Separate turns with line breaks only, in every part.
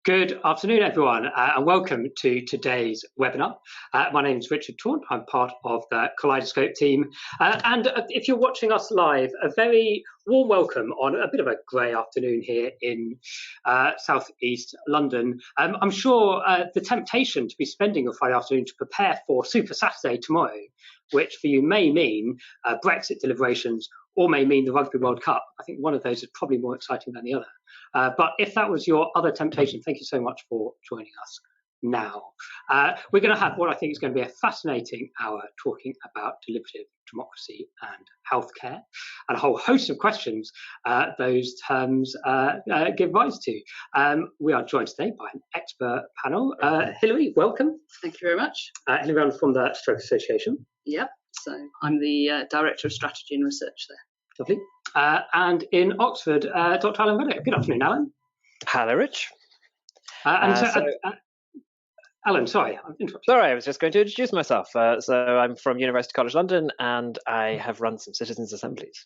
Good afternoon, everyone, and welcome to today's webinar. My name is Richard Taunt. I'm part of the Kaleidoscope team. And if you're watching us live, a very warm welcome on a bit of a grey afternoon here in southeast London. I'm sure the temptation to be spending your Friday afternoon to prepare for Super Saturday tomorrow, which for you may mean Brexit deliberations or may mean the Rugby World Cup. I think one of those is probably more exciting than the other. But if that was your other temptation, thank you so much for joining us now. We're going to have what I think is going to be a fascinating hour talking about deliberative democracy and healthcare, and a whole host of questions those terms give rise to. We are joined today by an expert panel. Hilary, welcome.
Thank you very much.
Hilary, I'm from the Stroke Association.
Yep, so I'm the Director of Strategy and Research there.
Lovely. And in Oxford, Dr. Alan Renwick. Good afternoon, Alan.
Hello, Rich.
Alan, sorry, I'm interrupting.
Sorry, I was just going to introduce myself. So I'm from University College London, and I have run some citizens' assemblies.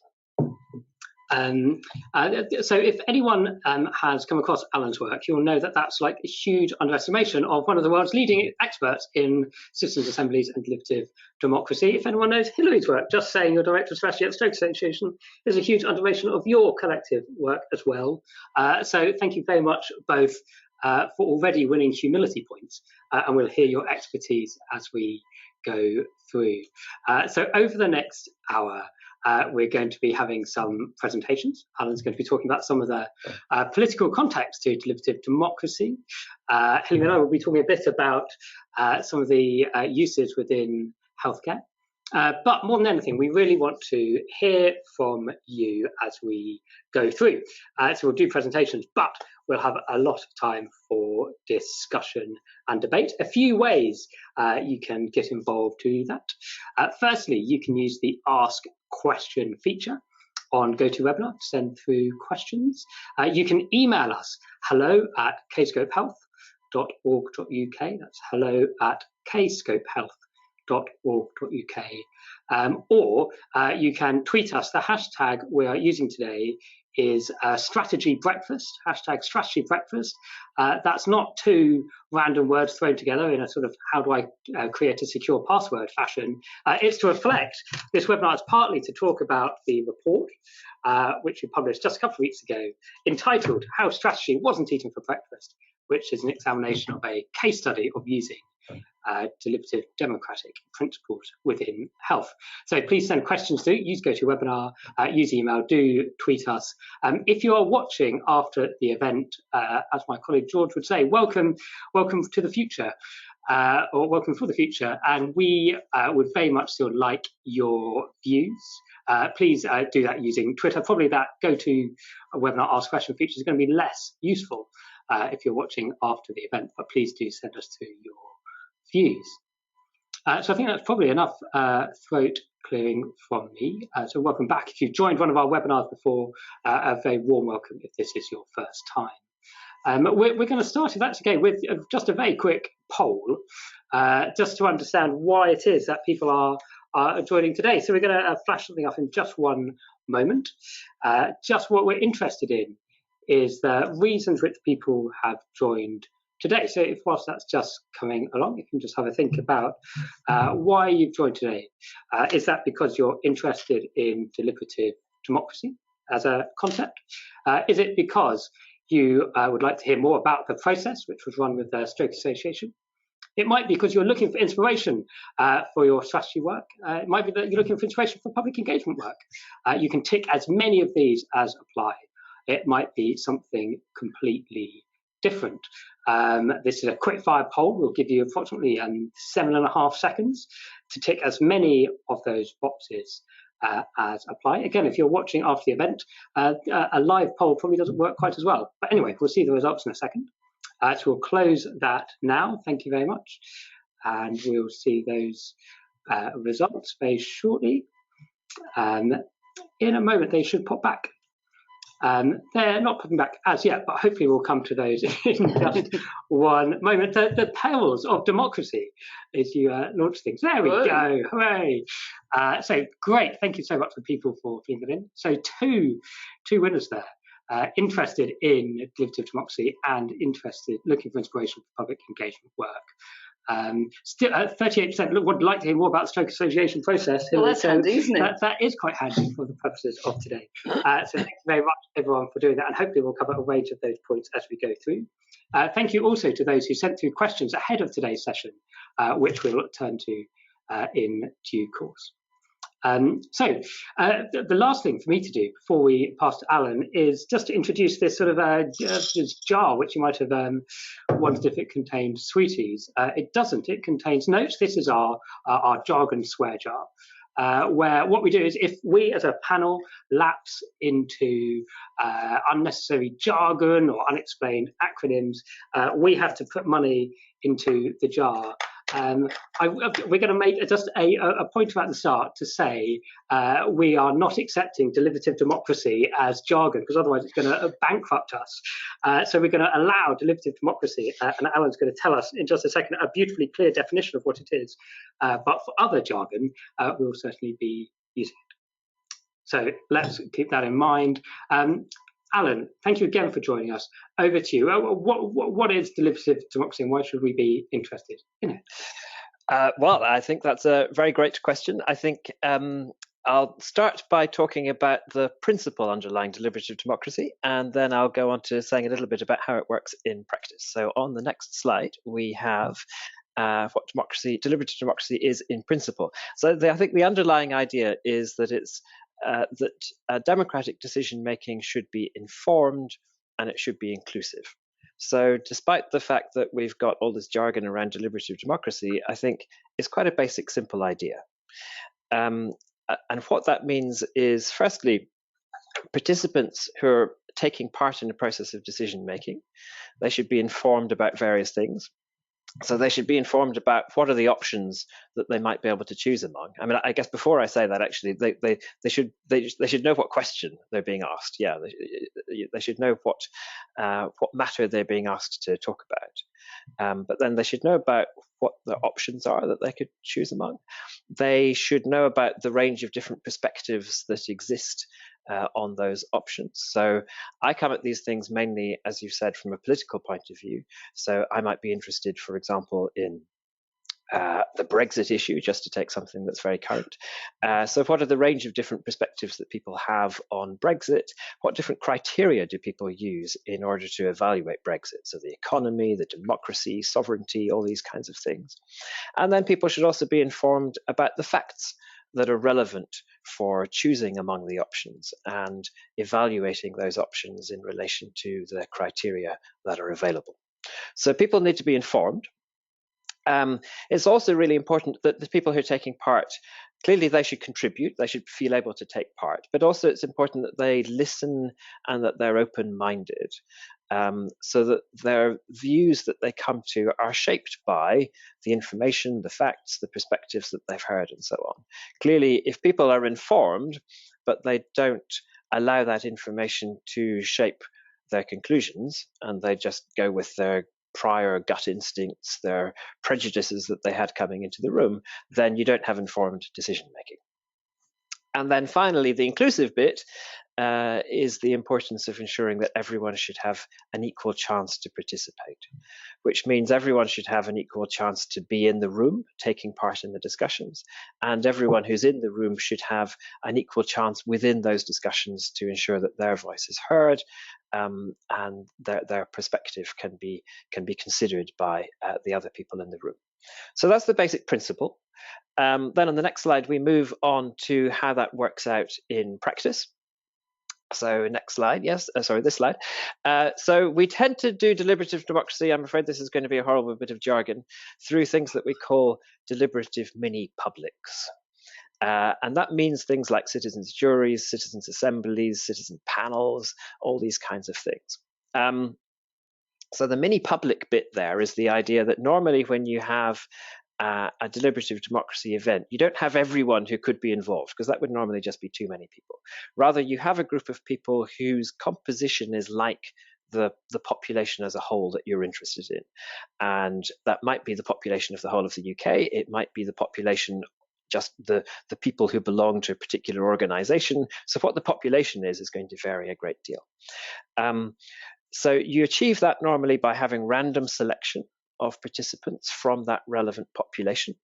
So if anyone has come across Alan's work, you'll know that that's like a huge underestimation of one of the world's leading experts in citizens' assemblies and deliberative democracy. If anyone knows Hilary's work, just saying you're Director of Strategy at the Stroke Association is a huge underestimation of your collective work as well. So thank you very much both for already winning humility points, and we'll hear your expertise as we go through. So over the next hour, we're going to be having some presentations. Alan's going to be talking about some of the political context to deliberative democracy. Hilary and I will be talking a bit about some of the uses within healthcare. But more than anything, we really want to hear from you as we go through. So we'll do presentations, but we'll have a lot of time for discussion and debate. A few ways you can get involved to do that. Firstly, you can use the Ask Question feature on GoToWebinar to send through questions. You can email us hello@kscopehealth.org.uk. That's hello@kscopehealth.org.uk. Or you can tweet us. The hashtag we are using today is strategy breakfast, hashtag strategy breakfast. That's not two random words thrown together in a sort of how do I create a secure password fashion. It's to reflect. This webinar is partly to talk about the report, which we published just a couple of weeks ago, entitled How Strategy Wasn't Eaten for Breakfast, which is an examination of a case study of using deliberative democratic principles within health. So please send questions through, use GoToWebinar, use email, do tweet us. If you are watching after the event, as my colleague George would say, welcome to the future, or welcome for the future, and we would very much still like your views. Please do that using Twitter. Probably that GoToWebinar Ask Question feature is going to be less useful if you're watching after the event, but please do send us through your views. So I think that's probably enough throat clearing from me. So welcome back. If you've joined one of our webinars before, a very warm welcome if this is your first time. We're going to start, if that's okay, with just a very quick poll, just to understand why it is that people are joining today. So we're going to flash something up in just one moment. Just what we're interested in is the reasons which people have joined today. So if whilst that's just coming along, you can just have a think about why you've joined today. Is that because you're interested in deliberative democracy as a concept? Is it because you would like to hear more about the process which was run with the Stroke Association? It might be because you're looking for inspiration for your strategy work. It might be that you're looking for inspiration for public engagement work. You can tick as many of these as apply. It might be something completely different. This is a quick fire poll. We'll give you approximately 7.5 seconds to tick as many of those boxes as apply. Again, if you're watching after the event, a live poll probably doesn't work quite as well. But anyway, we'll see the results in a second. So we'll close that now. Thank you very much. And we'll see those results very shortly. In a moment, they should pop back. They're not popping back as yet, but hopefully we'll come to those in just one moment. The perils of democracy as you launch things. There we go. Hooray. So great. Thank you so much for people for feeding that in. So two winners there. interested in deliberative democracy and looking for inspiration for public engagement work. Still, 38% would like to hear more about the stroke association process.
Well, that's handy, isn't it?
That is quite handy for the purposes of today. So thank you very much, everyone, for doing that, and hopefully we'll cover a range of those points as we go through. Thank you also to those who sent through questions ahead of today's session, which we'll turn to in due course. The last thing for me to do before we pass to Alan is just to introduce this sort of this jar, which you might have wondered if it contained sweeties. It doesn't. It contains notes. This is our jargon swear jar, where what we do is if we as a panel lapse into unnecessary jargon or unexplained acronyms, we have to put money into the jar. We're going to make just a point about the start to say we are not accepting deliberative democracy as jargon, because otherwise it's going to bankrupt us. So we're going to allow deliberative democracy, and Alan's going to tell us in just a second a beautifully clear definition of what it is. But for other jargon, we'll certainly be using it. So let's keep that in mind. Alan, thank you again for joining us. Over to you. What is deliberative democracy, and why should we be interested in it?
Well, I think that's a very great question. I think I'll start by talking about the principle underlying deliberative democracy, and then I'll go on to saying a little bit about how it works in practice. So on the next slide, we have what deliberative democracy is in principle. So I think the underlying idea is that it's that democratic decision-making should be informed and it should be inclusive. So despite the fact that we've got all this jargon around deliberative democracy, I think it's quite a basic, simple idea. And what that means is, firstly, participants who are taking part in the process of decision-making, they should be informed about various things. So they should be informed about what are the options that they might be able to choose among. I mean, I guess before I say that, actually, they should know what question they're being asked. Yeah, they should know what matter they're being asked to talk about. But then they should know about what the options are that they could choose among. They should know about the range of different perspectives that exist on those options. So I come at these things mainly, as you've said, from a political point of view. So I might be interested, for example, in the Brexit issue, just to take something that's very current. So what are the range of different perspectives that people have on Brexit? What different criteria do people use in order to evaluate Brexit? So the economy, the democracy, sovereignty, all these kinds of things. And then people should also be informed about the facts that are relevant for choosing among the options and evaluating those options in relation to the criteria that are available. So people need to be informed. It's also really important that the people who are taking part, clearly they should contribute, they should feel able to take part, but also it's important that they listen and that they're open-minded, so that their views that they come to are shaped by the information, the facts, the perspectives that they've heard, and so on. Clearly, if people are informed, but they don't allow that information to shape their conclusions, and they just go with their prior gut instincts, their prejudices that they had coming into the room, then you don't have informed decision making. And then finally, the inclusive bit is the importance of ensuring that everyone should have an equal chance to participate, which means everyone should have an equal chance to be in the room, taking part in the discussions, and everyone who's in the room should have an equal chance within those discussions to ensure that their voice is heard, and their perspective can be considered by the other people in the room. So that's the basic principle. Then on the next slide, we move on to how that works out in practice. So next slide, yes, sorry, this slide. So we tend to do deliberative democracy, I'm afraid this is going to be a horrible bit of jargon, through things that we call deliberative mini-publics. And that means things like citizens' juries, citizens' assemblies, citizen panels, all these kinds of things. So the mini-public bit there is the idea that normally when you have a deliberative democracy event, you don't have everyone who could be involved, because that would normally just be too many people. Rather, you have a group of people whose composition is like the population as a whole that you're interested in. And that might be the population of the whole of the UK. It might be the population just the people who belong to a particular organization. So what the population is going to vary a great deal. So you achieve that normally by having random selection of participants from that relevant population.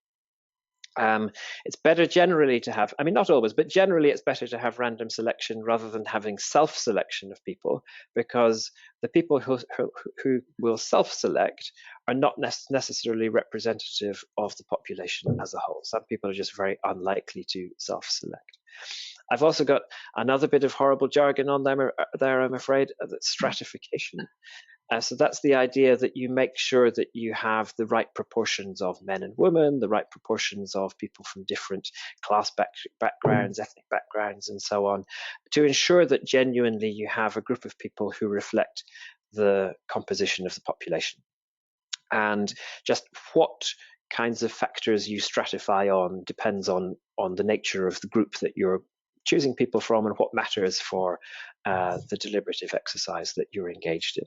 It's better generally to have, I mean, not always, but generally it's better to have random selection rather than having self-selection of people, because the people who will self-select are not necessarily representative of the population as a whole. Some people are just very unlikely to self-select. I've also got another bit of horrible jargon on there, I'm afraid, that's stratification. So that's the idea that you make sure that you have the right proportions of men and women, the right proportions of people from different class backgrounds, ethnic backgrounds, and so on, to ensure that genuinely you have a group of people who reflect the composition of the population. And just what kinds of factors you stratify on depends on the nature of the group that you're choosing people from and what matters for the deliberative exercise that you're engaged in.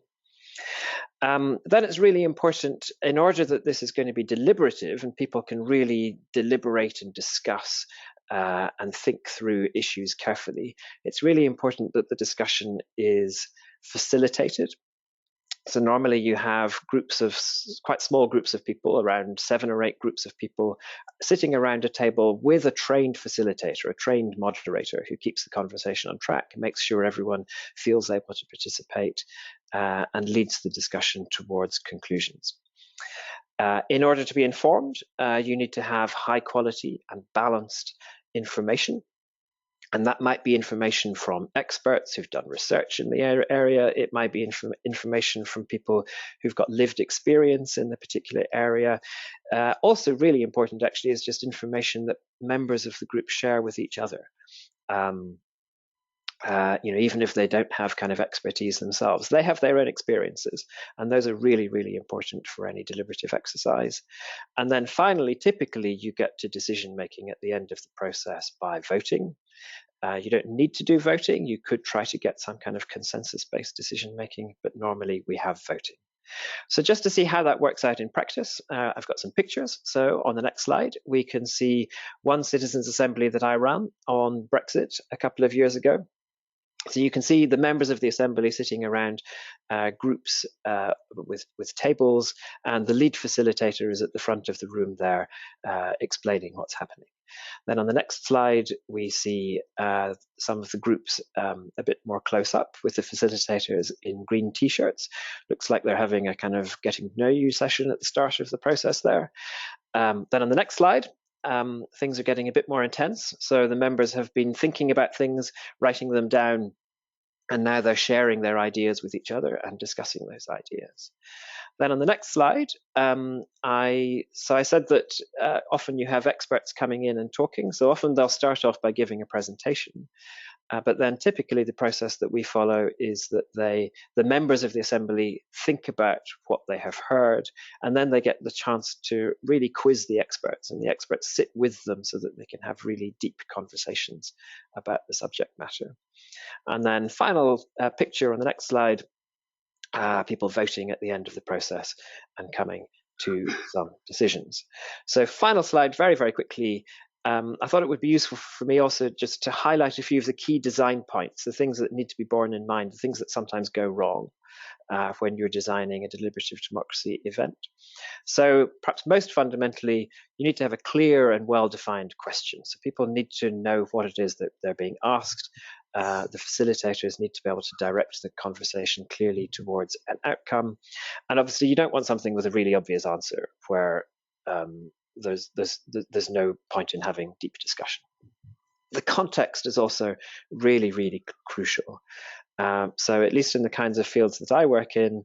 Then it's really important, in order that this is going to be deliberative and people can really deliberate and discuss and think through issues carefully, it's really important that the discussion is facilitated. So normally you have groups of quite small groups of people, around 7 or 8 groups of people, sitting around a table with a trained facilitator, a trained moderator who keeps the conversation on track, makes sure everyone feels able to participate, and leads the discussion towards conclusions. In order to be informed, you need to have high quality and balanced information. And that might be information from experts who've done research in the area. It might be information from people who've got lived experience in the particular area. Also really important, actually, is just information that members of the group share with each other. Even if they don't have kind of expertise themselves, they have their own experiences, and those are really, really important for any deliberative exercise. And then finally, typically you get to decision making at the end of the process by voting. You don't need to do voting. You could try to get some kind of consensus-based decision making, but normally we have voting. So just to see how that works out in practice, I've got some pictures. So on the next slide, we can see one citizens' assembly that I ran on Brexit a couple of years ago. So you can see the members of the assembly sitting around groups with tables, and the lead facilitator is at the front of the room there explaining what's happening. Then on the next slide, we see some of the groups a bit more close up, with the facilitators in green t-shirts. Looks like they're having a kind of getting to know you session at the start of the process there. Then on the next slide, things are getting a bit more intense. So the members have been thinking about things, writing them down, and now they're sharing their ideas with each other and discussing those ideas. Then on the next slide, I said that often you have experts coming in and talking. So often they'll start off by giving a presentation. But then typically the process that we follow is that the members of the assembly think about what they have heard, and then they get the chance to really quiz the experts, and the experts sit with them so that they can have really deep conversations about the subject matter. And then final picture on the next slide, people voting at the end of the process and coming to some decisions. So final slide, very, very quickly. I thought it would be useful for me also just to highlight a few of the key design points, the things that need to be borne in mind, the things that sometimes go wrong when you're designing a deliberative democracy event. So perhaps most fundamentally, you need to have a clear and well-defined question. So people need to know what it is that they're being asked. The facilitators need to be able to direct the conversation clearly towards an outcome. And obviously you don't want something with a really obvious answer where there's no point in having deep discussion. The context is also really, really crucial. So at least in the kinds of fields that I work in,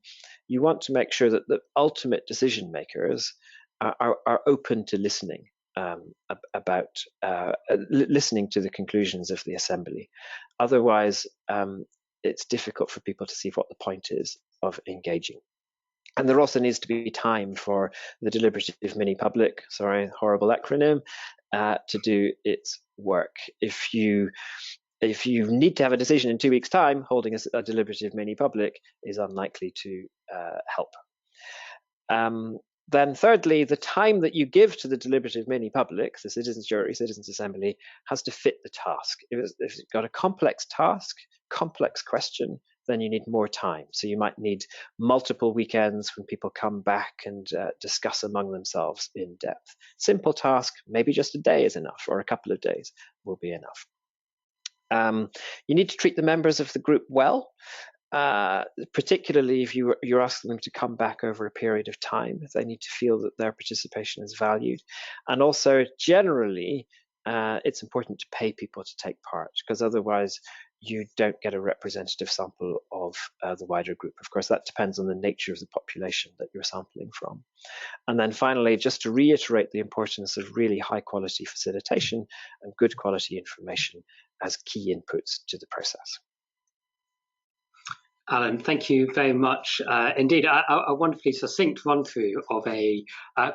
you want to make sure that the ultimate decision makers are open to listening listening to the conclusions of the assembly. Otherwise, it's difficult for people to see what the point is of engaging. And there also needs to be time for the deliberative mini-public, sorry, horrible acronym, to do its work. If you need to have a decision in 2 weeks' time, holding a deliberative mini-public is unlikely to help. Then thirdly, the time that you give to the deliberative mini-public, the citizens' jury, citizens' assembly, has to fit the task. If you've got a complex task, complex question, then you need more time. So you might need multiple weekends when people come back and discuss among themselves in depth. Simple task, maybe just a day is enough, or a couple of days will be enough. You need to treat the members of the group well. Particularly if you're asking them to come back over a period of time, they need to feel that their participation is valued. And also, generally, it's important to pay people to take part, because otherwise you don't get a representative sample of the wider group. Of course, that depends on the nature of the population that you're sampling from. And then finally, just to reiterate the importance of really high quality facilitation and good quality information as key inputs to the process.
Alan, thank you very much. Indeed, a wonderfully succinct run-through of a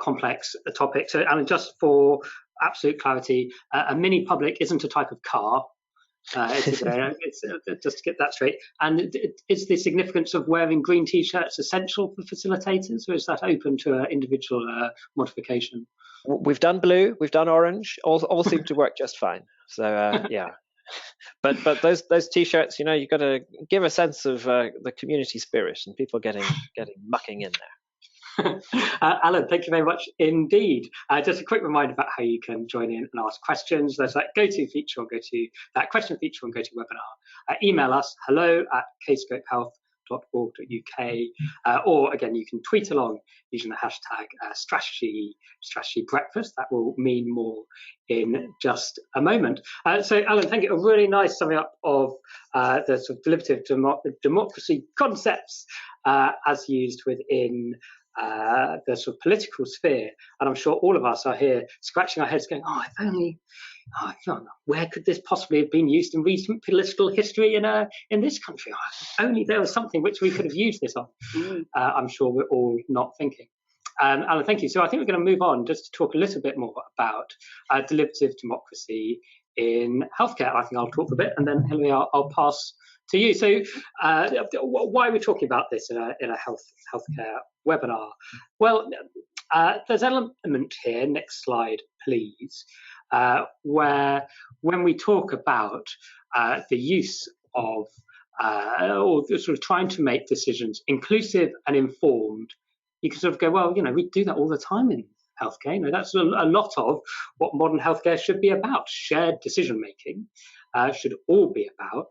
complex topic. So, Alan, just for absolute clarity, a mini-public isn't a type of car. It's just to get that straight. And is the significance of wearing green T-shirts essential for facilitators, or is that open to individual modification?
We've done blue, we've done orange, all seem to work just fine. So, yeah. But those T-shirts, you know, you've got to give a sense of the community spirit and people getting mucking in there.
Alan, thank you very much indeed. Just a quick reminder about how you can join in and ask questions. There's that go-to feature or go to that question feature on GoToWebinar. Email us hello@kaleidoscopehealth.org.uk, or again, you can tweet along using the hashtag strategy breakfast. That will mean more in just a moment. So, Alan, thank you. A really nice summing up of the sort of deliberative democracy concepts as used within the sort of political sphere. And I'm sure all of us are here scratching our heads going, oh, if only, where could this possibly have been used in recent political history in this country? Oh, only there was something which we could have used this on. I'm sure we're all not thinking. Alan, thank you. So I think we're going to move on just to talk a little bit more about deliberative democracy in healthcare. I think I'll talk a bit, and then Hilary, I'll pass to you. So why are we talking about this in a healthcare webinar? Well, there's an element here, next slide please, where when we talk about the use of or sort of trying to make decisions inclusive and informed, you can sort of go, well, you know, we do that all the time in healthcare. You know, that's a lot of what modern healthcare should be about. Shared decision making should all be about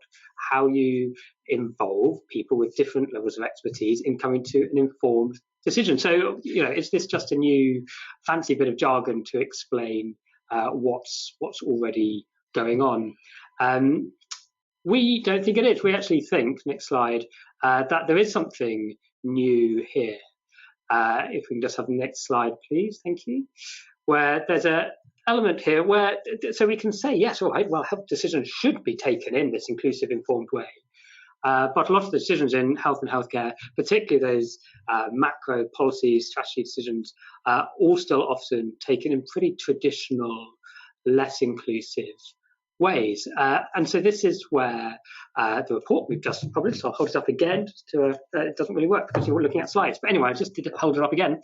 how you involve people with different levels of expertise in coming to an informed decision. So, you know, is this just a new fancy bit of jargon to explain what's already going on? We don't think it is. We actually think, next slide, that there is something new here. If we can just have the next slide, please. Thank you. Where there's an element here where, so we can say, yes, all right, well, health decisions should be taken in this inclusive, informed way. But a lot of the decisions in health and healthcare, particularly those macro policy strategy decisions, all still often taken in pretty traditional, less inclusive ways. And so this is where the report we've just published, I'll hold it up again, it doesn't really work because you're looking at slides, but anyway, I just did hold it up again.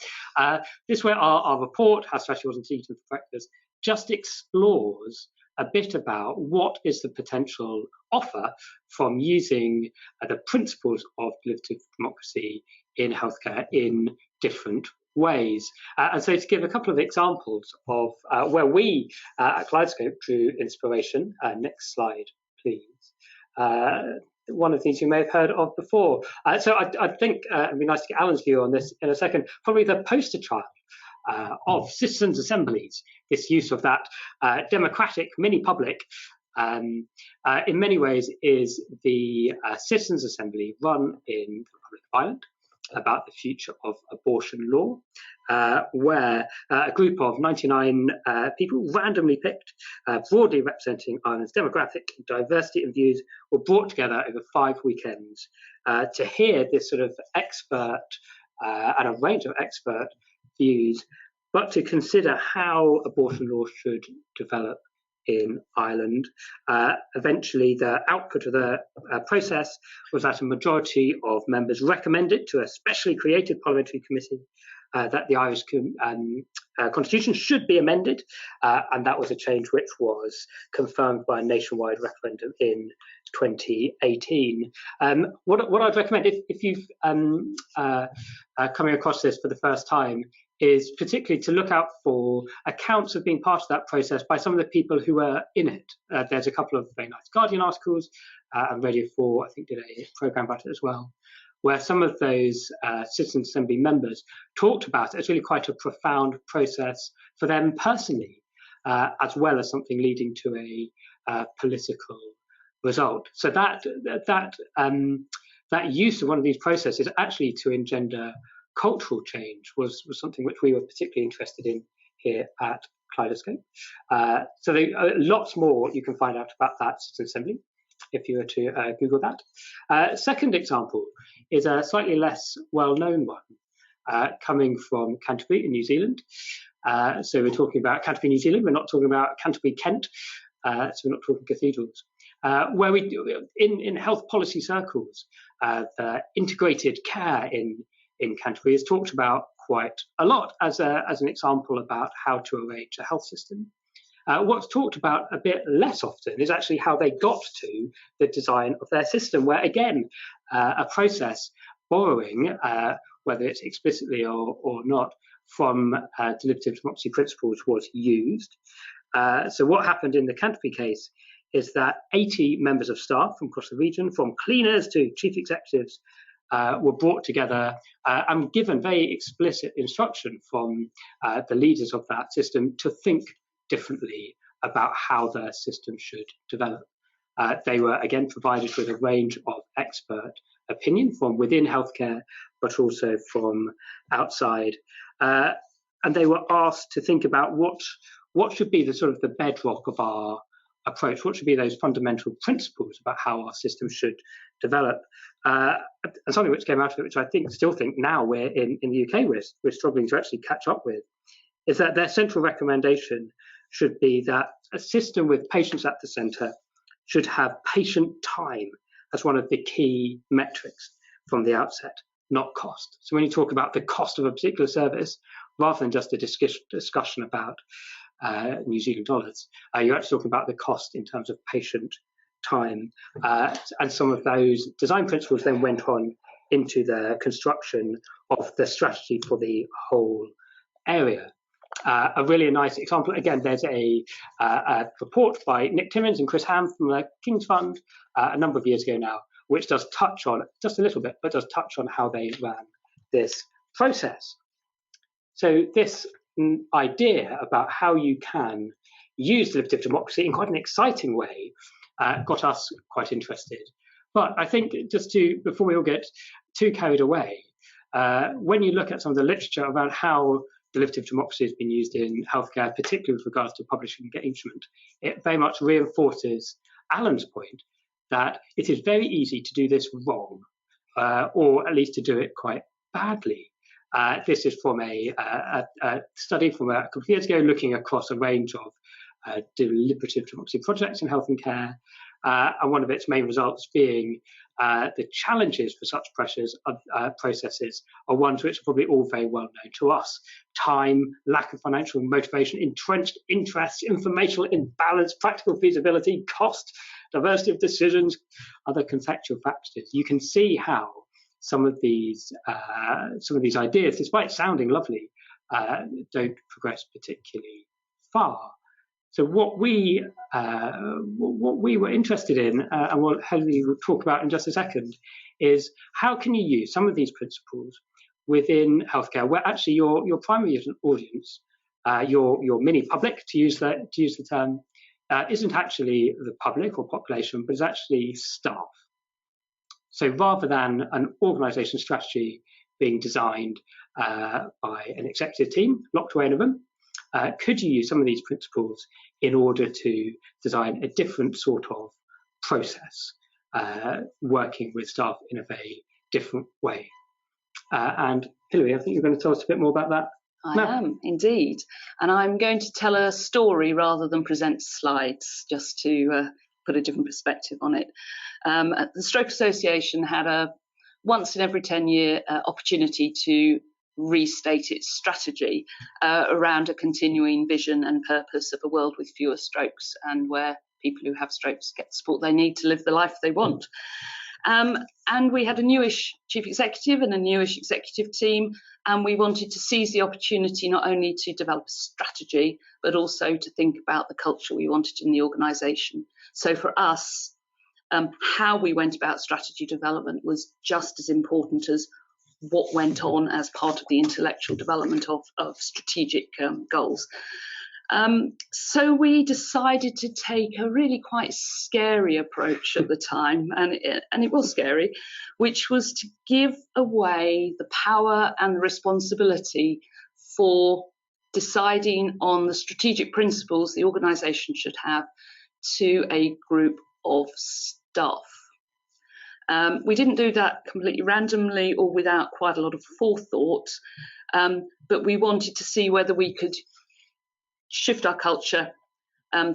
This is where our report, How Strategy Wasn't Eaten for Breakfast, just explores a bit about what is the potential offer from using the principles of deliberative democracy in healthcare in different ways. And so to give a couple of examples of where we at Kaleidoscope drew inspiration, next slide, please. One of the things you may have heard of before. So I think it'd be nice to get Alan's view on this in a second. Probably the poster child of citizens' assemblies, this use of that democratic mini-public, in many ways is the citizens' assembly run in the Republic of Ireland about the future of abortion law, where a group of 99 people, randomly picked, broadly representing Ireland's demographic diversity and views, were brought together over 5 weekends to hear this sort of expert and a range of expert views, but to consider how abortion law should develop in Ireland. Eventually, the output of the process was that a majority of members recommended to a specially created parliamentary committee that the Irish constitution should be amended, and that was a change which was confirmed by a nationwide referendum in 2018. What I'd recommend, if you've coming across this for the first time, is particularly to look out for accounts of being part of that process by some of the people who were in it. There's a couple of very nice Guardian articles, and Radio 4, I think, did a programme about it as well, where some of those Citizen Assembly members talked about it as really quite a profound process for them personally, as well as something leading to a political result. So that use of one of these processes actually to engender cultural change was something which we were particularly interested in here at Kaleidoscope. So lots more you can find out about that Citizen Assembly if you were to Google that. Second example is a slightly less well-known one, coming from Canterbury in New Zealand. So we're talking about Canterbury, New Zealand. We're not talking about Canterbury, Kent. So we're not talking cathedrals. Where we in health policy circles, the integrated care in Canterbury is talked about quite a lot as an example about how to arrange a health system. What's talked about a bit less often is actually how they got to the design of their system, where again, a process borrowing, whether it's explicitly or not, from deliberative democracy principles was used. So what happened in the Canterbury case is that 80 members of staff from across the region, from cleaners to chief executives, were brought together and given very explicit instruction from the leaders of that system to think differently about how their system should develop. They were again provided with a range of expert opinion from within healthcare, but also from outside. And they were asked to think about what should be the sort of the bedrock of our approach, what should be those fundamental principles about how our system should develop. And something which came out of it, which I still think now we're in the UK we're struggling to actually catch up with, is that their central recommendation should be that a system with patients at the centre should have patient time as one of the key metrics from the outset, not cost. So when you talk about the cost of a particular service, rather than just a discussion about New Zealand dollars, you're actually talking about the cost in terms of patient time. And some of those design principles then went on into the construction of the strategy for the whole area. A really nice example, again, there's a report by Nick Timmins and Chris Ham from the King's Fund a number of years ago now, which does touch on, just a little bit, but does touch on how they ran this process. So this idea about how you can use deliberative democracy in quite an exciting way got us quite interested. But I think before we all get too carried away, when you look at some of the literature about how deliberative democracy has been used in healthcare, particularly with regards to publishing engagement, it very much reinforces Alan's point that it is very easy to do this wrong, or at least to do it quite badly. This is from a study from a couple of years ago looking across a range of deliberative democracy projects in health and care, and one of its main results being the challenges for such processes are ones which are probably all very well known to us. Time, lack of financial motivation, entrenched interests, informational imbalance, practical feasibility, cost, diversity of decisions, other contextual factors. You can see how some of these ideas, despite sounding lovely, don't progress particularly far. So what we were interested in, and what Hilary will talk about in just a second, is how can you use some of these principles within healthcare, where actually your primary audience, your mini public, to use the term, isn't actually the public or population, but is actually staff. So rather than an organisation strategy being designed by an executive team locked away in a room, could you use some of these principles in order to design a different sort of process, working with staff in a very different way? And Hilary, I think you're going to tell us a bit more about that.
I am indeed, and I'm going to tell a story rather than present slides, just to put a different perspective on it. The Stroke Association had a once in every 10-year opportunity to restate its strategy around a continuing vision and purpose of a world with fewer strokes, and where people who have strokes get the support they need to live the life they want. And we had a newish chief executive and a newish executive team, and we wanted to seize the opportunity not only to develop a strategy, but also to think about the culture we wanted in the organisation. So for us, how we went about strategy development was just as important as what went on as part of the intellectual development of strategic goals. So we decided to take a really quite scary approach at the time, and it was scary, which was to give away the power and the responsibility for deciding on the strategic principles the organisation should have to a group of staff. We didn't do that completely randomly or without quite a lot of forethought, but we wanted to see whether we could shift our culture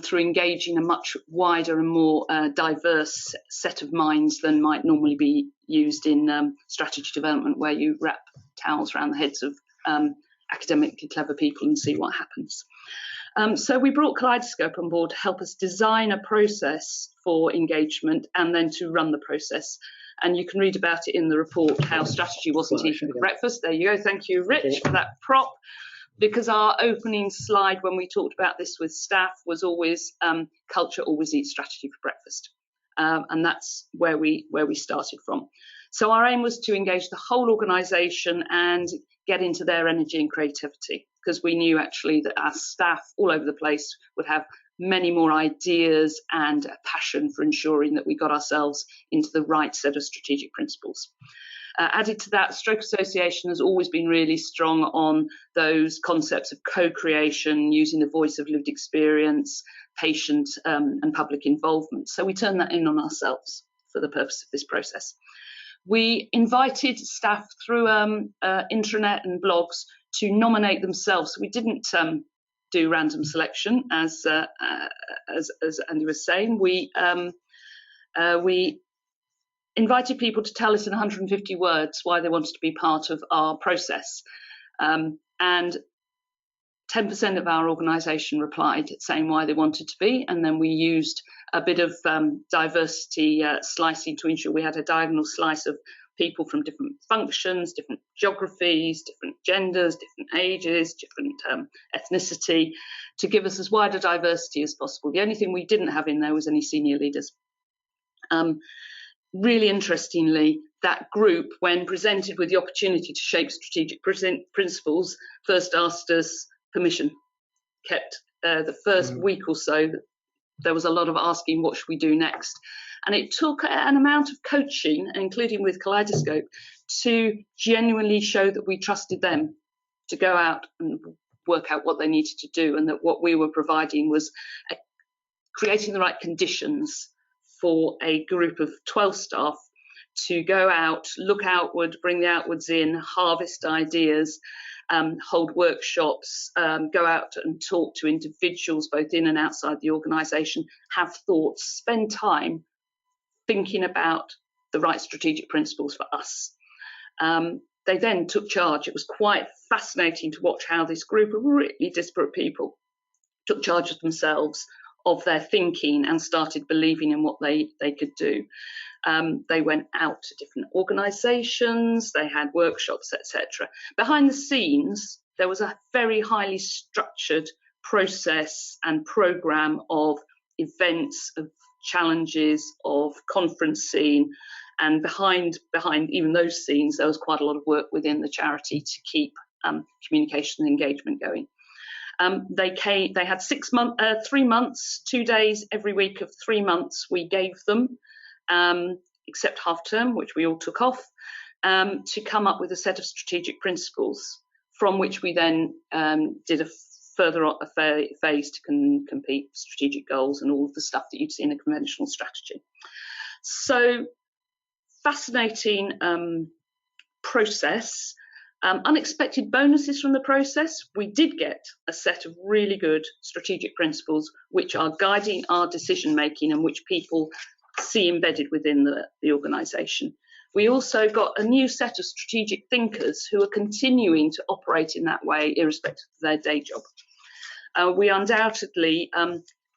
through engaging a much wider and more diverse set of minds than might normally be used in strategy development, where you wrap towels around the heads of academically clever people and see what happens. So we brought Kaleidoscope on board to help us design a process for engagement and then to run the process. And you can read about it in the report, how strategy wasn't eaten for breakfast. There you go. Thank you, Rich, for that prop. Because our opening slide when we talked about this with staff was always culture always eats strategy for breakfast. And that's where we started from. So our aim was to engage the whole organisation and get into their energy and creativity, because we knew actually that our staff all over the place would have many more ideas and a passion for ensuring that we got ourselves into the right set of strategic principles. Added to that, Stroke Association has always been really strong on those concepts of co-creation, using the voice of lived experience, patient and public involvement. So we turned that in on ourselves for the purpose of this process. We invited staff through intranet and blogs to nominate themselves. So we didn't do random selection, as Andy was saying. We invited people to tell us in 150 words why they wanted to be part of our process. And 10% of our organisation replied saying why they wanted to be, and then we used a bit of diversity slicing to ensure we had a diagonal slice of people from different functions, different geographies, different genders, different ages, different ethnicity, to give us as wide a diversity as possible. The only thing we didn't have in there was any senior leaders. Really interestingly, that group, when presented with the opportunity to shape strategic principles, first asked us permission. Kept the first week or so, there was a lot of asking, what should we do next? And it took an amount of coaching, including with Kaleidoscope, to genuinely show that we trusted them to go out and work out what they needed to do, and that what we were providing was creating the right conditions for a group of 12 staff to go out, look outward, bring the outwards in, harvest ideas, hold workshops, go out and talk to individuals both in and outside the organisation, have thoughts, spend time thinking about the right strategic principles for us. They then took charge. It was quite fascinating to watch how this group of really disparate people took charge of themselves, of their thinking, and started believing in what they could do. They went out to different organisations, they had workshops, etc. Behind the scenes, there was a very highly structured process and programme of events, of challenges, of conferencing, and behind even those scenes, there was quite a lot of work within the charity to keep communication and engagement going. They had 3 months, 2 days every week of 3 months we gave them, except half term, which we all took off, to come up with a set of strategic principles, from which we then did a further phase to compete strategic goals and all of the stuff that you'd see in a conventional strategy. So fascinating process. Unexpected bonuses from the process. We did get a set of really good strategic principles which are guiding our decision making and which people see embedded within the organisation. We also got a new set of strategic thinkers who are continuing to operate in that way, irrespective of their day job. We undoubtedly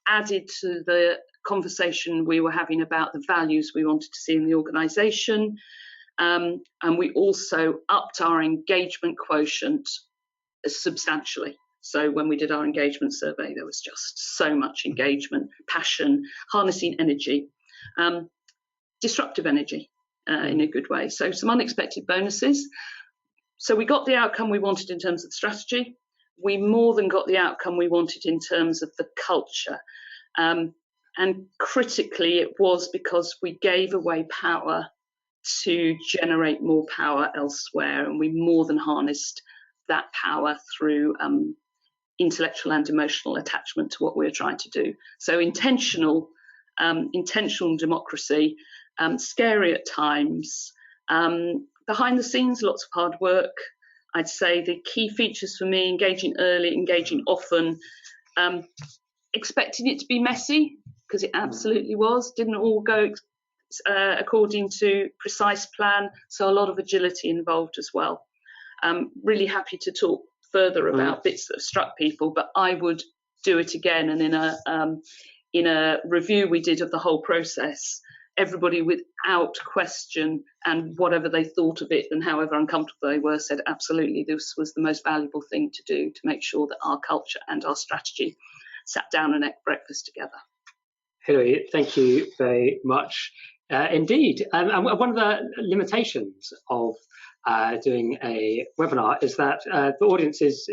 added to the conversation we were having about the values we wanted to see in the organisation, and we also upped our engagement quotient substantially. So when we did our engagement survey, there was just so much engagement, passion, harnessing energy, disruptive energy in a good way. So some unexpected bonuses. So we got the outcome we wanted in terms of the strategy. We more than got the outcome we wanted in terms of the culture. And critically, it was because we gave away power to generate more power elsewhere, and we more than harnessed that power through intellectual and emotional attachment to what we were trying to do. So intentional democracy, scary at times, behind the scenes, lots of hard work. I'd say the key features for me: engaging early, engaging often, expecting it to be messy, because it absolutely was. Didn't all go according to precise plan, so a lot of agility involved as well. Really happy to talk further about bits that have struck people, but I would do it again. And in a review we did of the whole process, everybody without question, and whatever they thought of it and however uncomfortable they were, said absolutely this was the most valuable thing to do to make sure that our culture and our strategy sat down and ate breakfast together.
Hilary, thank you very much indeed. And one of the limitations of doing a webinar is that the audience is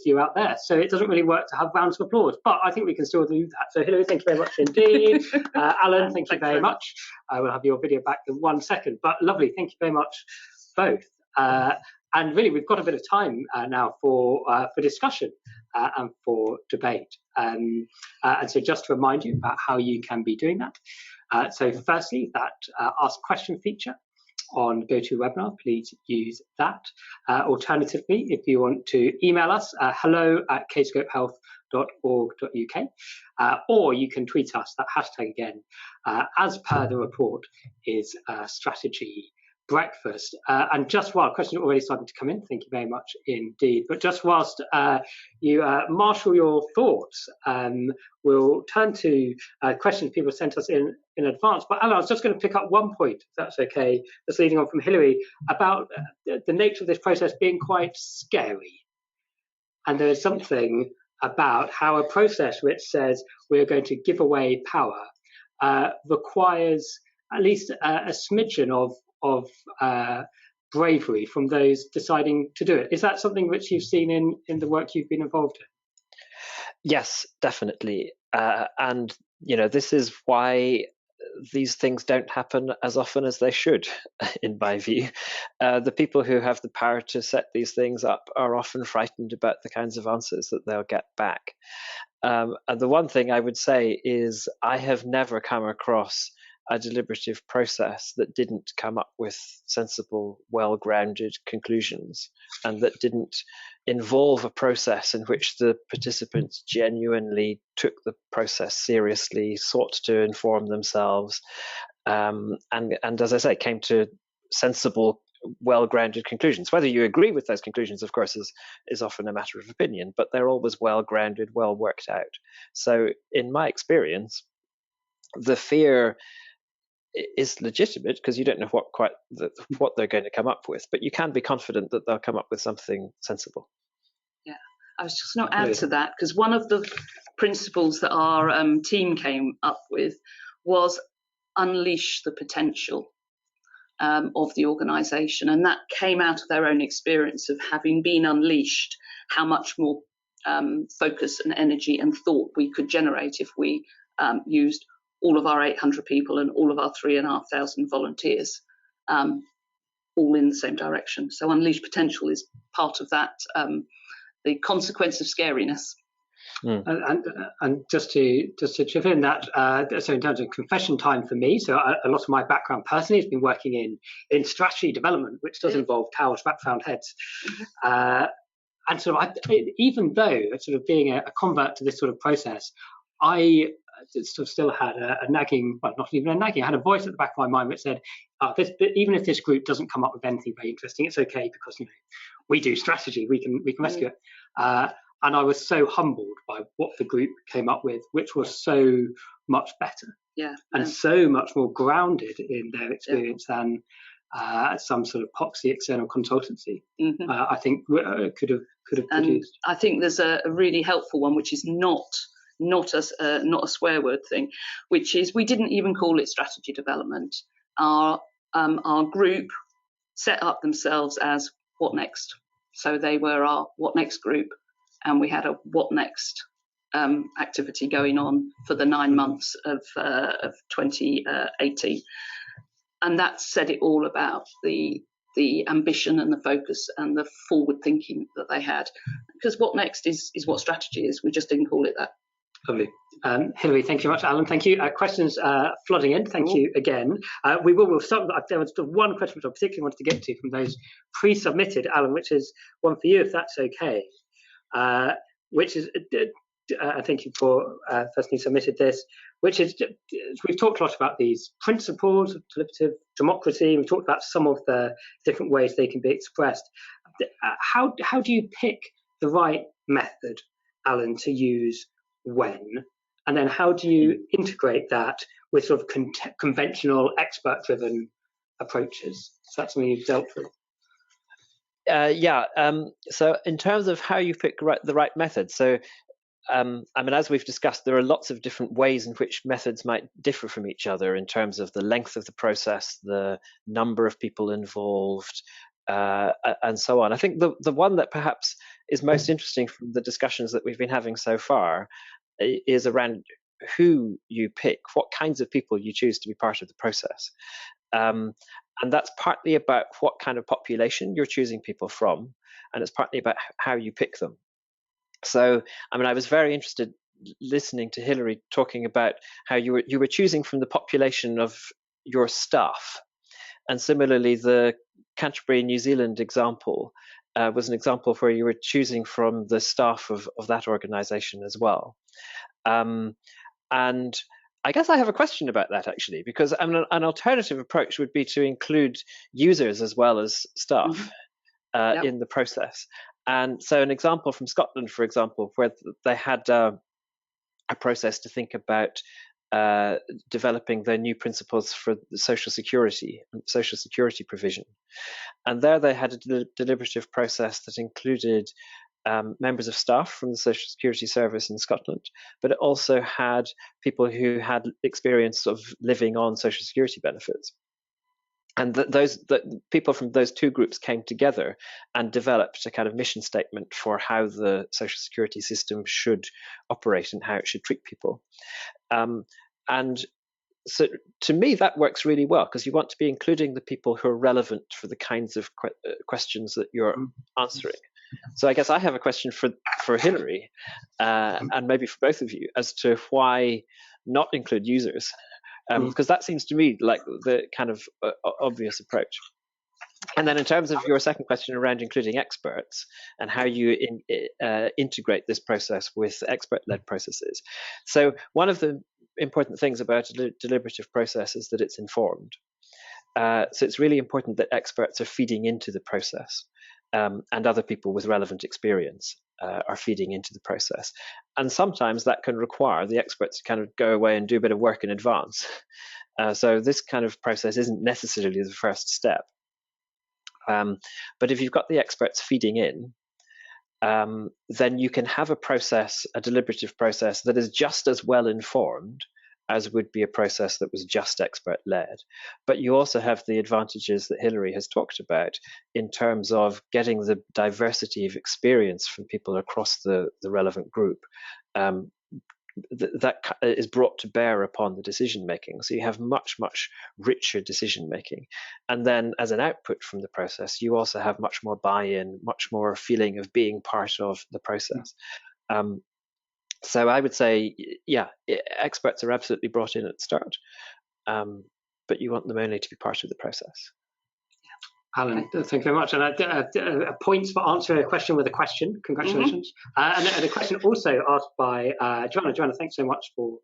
you out there, so it doesn't really work to have rounds of applause, but I think we can still do that. So Hilary, thank you very much indeed. Alan, thank you very much. I will have your video back in 1 second, but lovely, thank you very much both. And really, we've got a bit of time now for discussion and for debate. And so just to remind you about how you can be doing that. So firstly, that Ask Question feature on GoToWebinar, please use that. Alternatively, if you want to email us, hello@kaleidoscopehealth.org.uk, or you can tweet us. That hashtag again, as per the report, is strategy breakfast. And just while questions are already starting to come in, thank you very much indeed. But just whilst you marshal your thoughts, we'll turn to questions people sent us in advance. But Alan, I was just going to pick up one point, if that's okay, that's leading on from Hilary, about the nature of this process being quite scary. And there is something about how a process which says we're going to give away power requires at least a smidgen of bravery from those deciding to do it. Is that something which you've seen in the work you've been involved in?
Yes, definitely. And, this is why these things don't happen as often as they should, in my view. The people who have the power to set these things up are often frightened about the kinds of answers that they'll get back. And the one thing I would say is I have never come across a deliberative process that didn't come up with sensible, well-grounded conclusions, and that didn't involve a process in which the participants genuinely took the process seriously, sought to inform themselves, and as I say, came to sensible, well-grounded conclusions. Whether you agree with those conclusions, of course, is often a matter of opinion, but they're always well-grounded, well worked out. So in my experience, the fear is legitimate because you don't know what they're going to come up with, but you can be confident that they'll come up with something sensible.
Yeah, I was just going to add to that, because one of the principles that our team came up with was unleash the potential of the organisation, and that came out of their own experience of having been unleashed, how much more focus and energy and thought we could generate if we used all of our 800 people and all of our 3,500 volunteers, all in the same direction. So unleash potential is part of that, the consequence of scariness.
And just to chip in that, so in terms of confession time for me, so a lot of my background personally has been working in strategy development, which does involve towels wrapped around heads. And so even though sort of being a convert to this sort of process, I sort of still had a nagging, well, not even a nagging, I had a voice at the back of my mind which said, even if this group doesn't come up with anything very interesting, it's okay, because we do strategy, we can rescue it. And I was so humbled by what the group came up with, which was so much better, and so much more grounded in their experience than some sort of poxy external consultancy. I think could have produced.
I think there's a really helpful one, which is not a swear word thing, which is, we didn't even call it strategy development. Our group set up themselves as what next. So they were our what next group, and we had a what next activity going on for the 9 months of 2018, and that said it all about the ambition and the focus and the forward thinking that they had. Because what next is what strategy is. We just didn't call it that.
Lovely. Hilary, thank you very much. Alan, thank you. Questions flooding in. Thank you again. We'll start with, there was one question which I particularly wanted to get to from those pre-submitted, Alan, which is one for you, if that's okay. Which is, thank you for the person who submitted this, which is, we've talked a lot about these principles of deliberative democracy. We've talked about some of the different ways they can be expressed. How do you pick the right method, Alan, to use when? And then how do you integrate that with sort of conventional expert-driven approaches? So that's something you've dealt with.
So in terms of how you pick the right method, so as we've discussed, there are lots of different ways in which methods might differ from each other in terms of the length of the process, the number of people involved, and so on. I think the one that perhaps is most interesting from the discussions that we've been having so far is around who you pick, what kinds of people you choose to be part of the process. And that's partly about what kind of population you're choosing people from, and it's partly about how you pick them. So, I was very interested listening to Hilary talking about how you were choosing from the population of your staff. And similarly, the Canterbury, New Zealand example was an example where you were choosing from the staff of that organisation as well. And I guess I have a question about that, actually, because an alternative approach would be to include users as well as staff in the process. And so an example from Scotland, for example, where they had a process to think about developing their new principles for the social security provision. And there they had a deliberative process that included members of staff from the Social Security Service in Scotland, but it also had people who had experience of living on Social Security benefits. And the people from those two groups came together and developed a kind of mission statement for how the social security system should operate and how it should treat people. And so to me, that works really well, because you want to be including the people who are relevant for the kinds of questions that you're answering. So I guess I have a question for Hilary, and maybe for both of you, as to why not include users. Because that seems to me like the kind of obvious approach. And then in terms of your second question around including experts and how you integrate this process with expert-led processes. So one of the important things about a deliberative process is that it's informed. So it's really important that experts are feeding into the process, and other people with relevant experience are feeding into the process. And sometimes that can require the experts to kind of go away and do a bit of work in advance. So this kind of process isn't necessarily the first step. But if you've got the experts feeding in, then you can have a deliberative process that is just as well informed as would be a process that was just expert-led. But you also have the advantages that Hilary has talked about in terms of getting the diversity of experience from people across the relevant group. That is brought to bear upon the decision-making. So you have much, much richer decision-making. And then as an output from the process, you also have much more buy-in, much more feeling of being part of the process. So I would say, experts are absolutely brought in at the start, but you want them only to be part of the process.
Alan, thank you very much. And points for answering a question with a question. Congratulations. And a question also asked by Joanna. Joanna, thanks so much for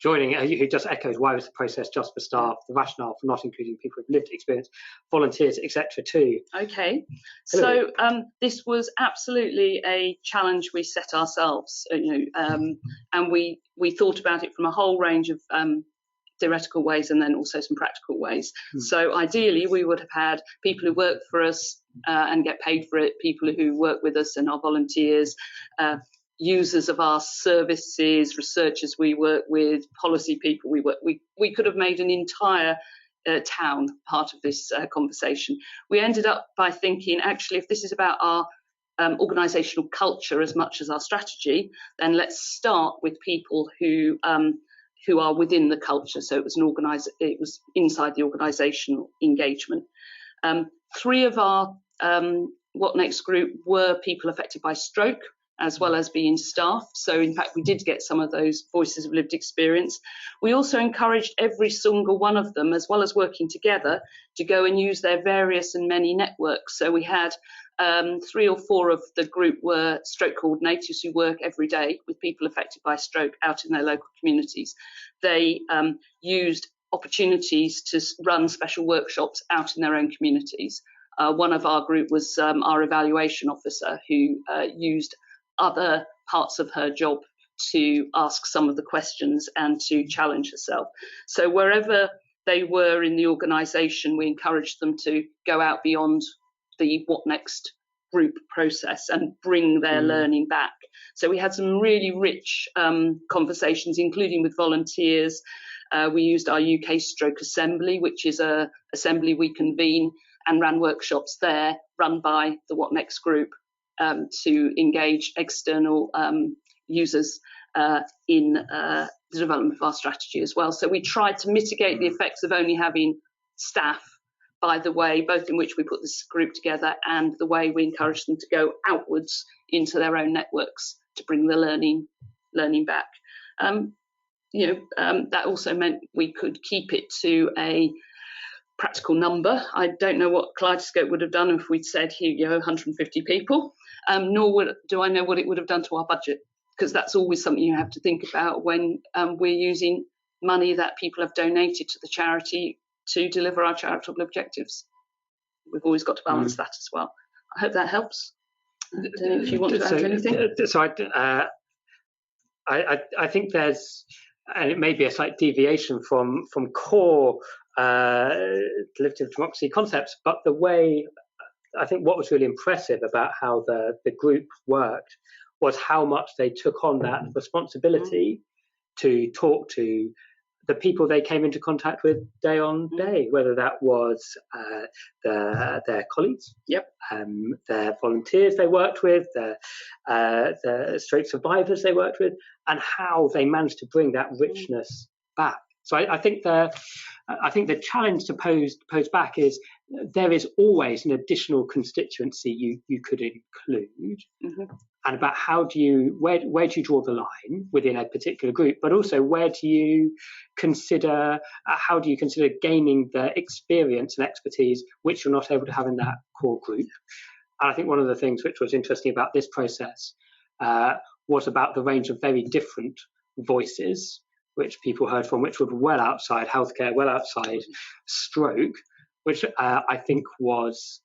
joining, who just echoes why was the process just for staff, the rationale for not including people with lived experience, volunteers, etc. too.
Okay,
Hilary.
so this was absolutely a challenge we set ourselves, and we thought about it from a whole range of theoretical ways and then also some practical ways. So ideally we would have had people who work for us and get paid for it, people who work with us and are volunteers, users of our services, researchers we work with, policy people we work with. We could have made an entire town part of this conversation. We ended up by thinking, actually, if this is about our organisational culture as much as our strategy, then let's start with people who are within the culture. So it was inside the organisational engagement. 3 of our What Next group were people affected by stroke, as well as being staff. So in fact, we did get some of those voices of lived experience. We also encouraged every single one of them, as well as working together, to go and use their various and many networks. So we had 3 or 4 of the group were stroke coordinators who work every day with people affected by stroke out in their local communities. They used opportunities to run special workshops out in their own communities. One of our group was our evaluation officer, who used other parts of her job to ask some of the questions and to challenge herself. So wherever they were in the organisation, we encouraged them to go out beyond the What Next group process and bring their learning back. So we had some really rich conversations, including with volunteers. We used our UK Stroke Assembly, which is a assembly we convene, and ran workshops there run by the What Next group to engage external users in the development of our strategy as well. So we tried to mitigate the effects of only having staff by the way, both in which we put this group together and the way we encourage them to go outwards into their own networks to bring the learning back. That also meant we could keep it to a practical number. I don't know what Kaleidoscope would have done if we'd said, here, 150 people, nor do I know what it would have done to our budget, because that's always something you have to think about when we're using money that people have donated to the charity to deliver our charitable objectives. We've always got to balance that as well. I hope that helps. If you want to add anything.
So I think there's, and it may be a slight deviation from core deliberative democracy concepts, but the way, I think what was really impressive about how the group worked was how much they took on that responsibility to talk to the people they came into contact with day on day, whether that was their colleagues, their volunteers they worked with, the stroke survivors they worked with, and how they managed to bring that richness back. So I think the challenge to pose back is there is always an additional constituency you could include, and about where do you draw the line within a particular group, but also how do you consider gaining the experience and expertise which you're not able to have in that core group. And I think one of the things which was interesting about this process was about the range of very different voices which people heard from, which were well outside healthcare, well outside stroke, which I think was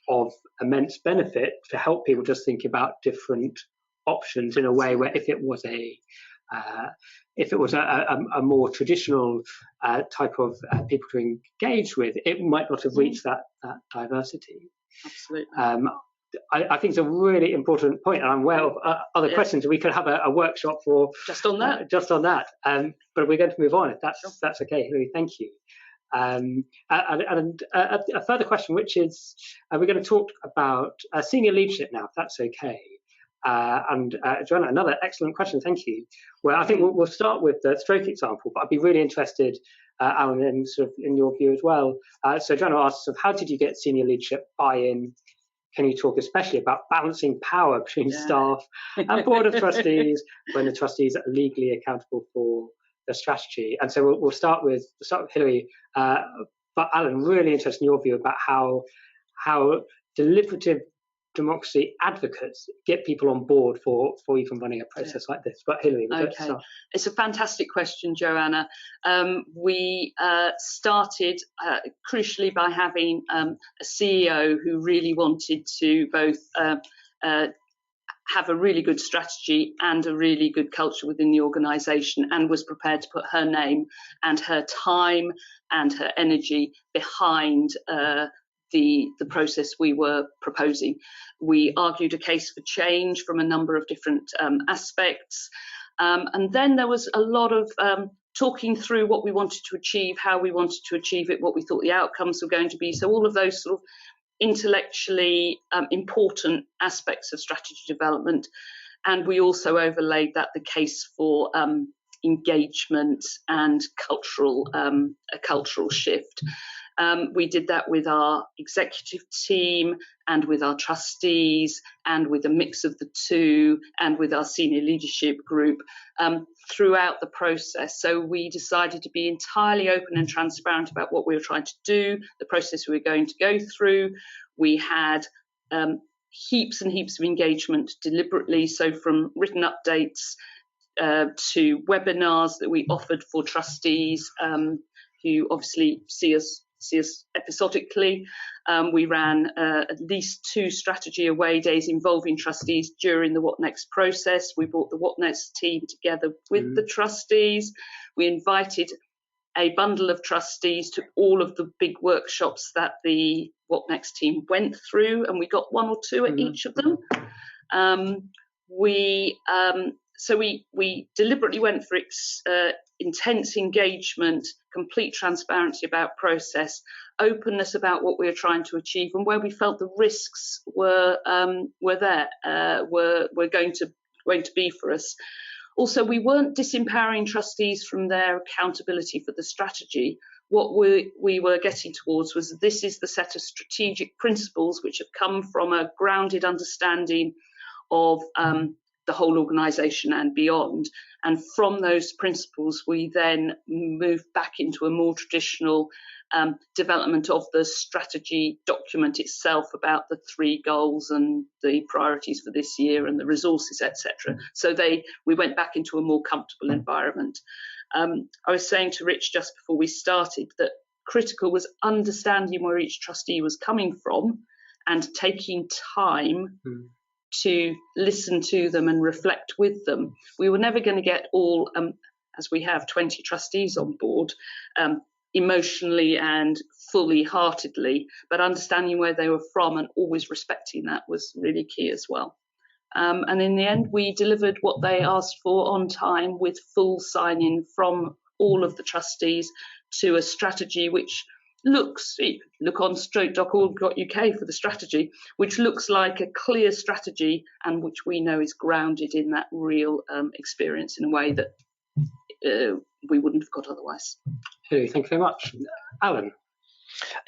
of immense benefit to help people just think about different options in a way where if it was a more traditional type of people to engage with, it might not have reached that diversity.
Absolutely.
I think it's a really important point, and I'm aware of other questions. We could have a workshop for
just on that.
But we're going to move on if that's okay, Hilary. Thank you. And a further question, which is, we're going to talk about senior leadership now, if that's okay. And Joanna, another excellent question, thank you. Well, I think we'll start with the stroke example, but I'd be really interested, Alan, in your view as well. So Joanna asks, how did you get senior leadership buy-in? Can you talk especially about balancing power between staff and board of trustees when the trustees are legally accountable for the strategy? And so we'll start with Hilary. But Alan, really interested in your view about how deliberative democracy advocates get people on board for even running a process like this? But Hilary,
okay, it's a fantastic question, Joanna. We started crucially by having a CEO who really wanted to both have a really good strategy and a really good culture within the organisation, and was prepared to put her name and her time and her energy behind the process we were proposing. We argued a case for change from a number of different aspects. And then there was a lot of talking through what we wanted to achieve, how we wanted to achieve it, what we thought the outcomes were going to be. So all of those sort of intellectually important aspects of strategy development. And we also overlaid that the case for engagement and a cultural shift. We did that with our executive team and with our trustees and with a mix of the two and with our senior leadership group throughout the process. So we decided to be entirely open and transparent about what we were trying to do, the process we were going to go through. We had heaps and heaps of engagement deliberately, so from written updates to webinars that we offered for trustees who obviously see us episodically. We ran at least 2 strategy away days involving trustees during the What Next process. We brought the What Next team together with the trustees. We invited a bundle of trustees to all of the big workshops that the What Next team went through, and we got 1 or 2 at each of them. So we deliberately went for intense engagement, complete transparency about process, openness about what we were trying to achieve, and where we felt the risks were going to be for us. Also, we weren't disempowering trustees from their accountability for the strategy. What we were getting towards was this is the set of strategic principles which have come from a grounded understanding of the whole organisation and beyond. And from those principles, we then moved back into a more traditional development of the strategy document itself about the 3 goals and the priorities for this year and the resources, etc. So we went back into a more comfortable environment. I was saying to Rich just before we started that critical was understanding where each trustee was coming from and taking time to listen to them and reflect with them. We were never going to get all, as we have 20 trustees on board, emotionally and fully heartedly, but understanding where they were from and always respecting that was really key as well. And in the end, we delivered what they asked for on time with full sign-in from all of the trustees to a strategy which look on stroke.org.uk for the strategy, which looks like a clear strategy and which we know is grounded in that real experience in a way that we wouldn't have got otherwise.
Hilary, thank you very much. Alan?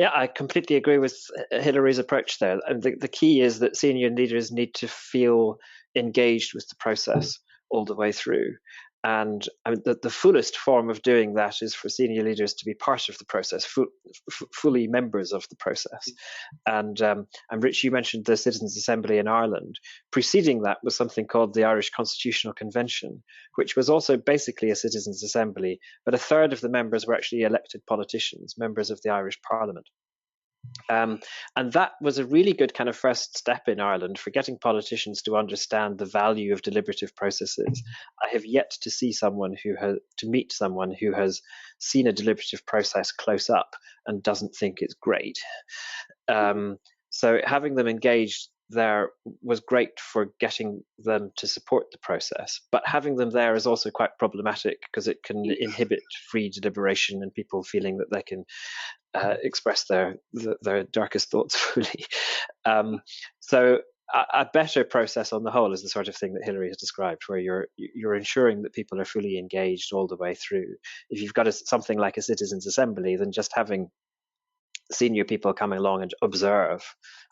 Yeah, I completely agree with Hilary's approach there. And the key is that senior leaders need to feel engaged with the process all the way through. And I mean, the fullest form of doing that is for senior leaders to be part of the process, fully members of the process. And Rich, you mentioned the Citizens' Assembly in Ireland. Preceding that was something called the Irish Constitutional Convention, which was also basically a Citizens' Assembly, but a third of the members were actually elected politicians, members of the Irish Parliament. And that was a really good kind of first step in Ireland for getting politicians to understand the value of deliberative processes. I have yet to meet someone who has seen a deliberative process close up and doesn't think it's great. So having them engaged there was great for getting them to support the process, but having them there is also quite problematic because it can inhibit free deliberation and people feeling that they can express their darkest thoughts fully. So a better process on the whole is the sort of thing that Hilary has described, where you're ensuring that people are fully engaged all the way through. If you've got something like a Citizens' Assembly, then just having senior people come along and observe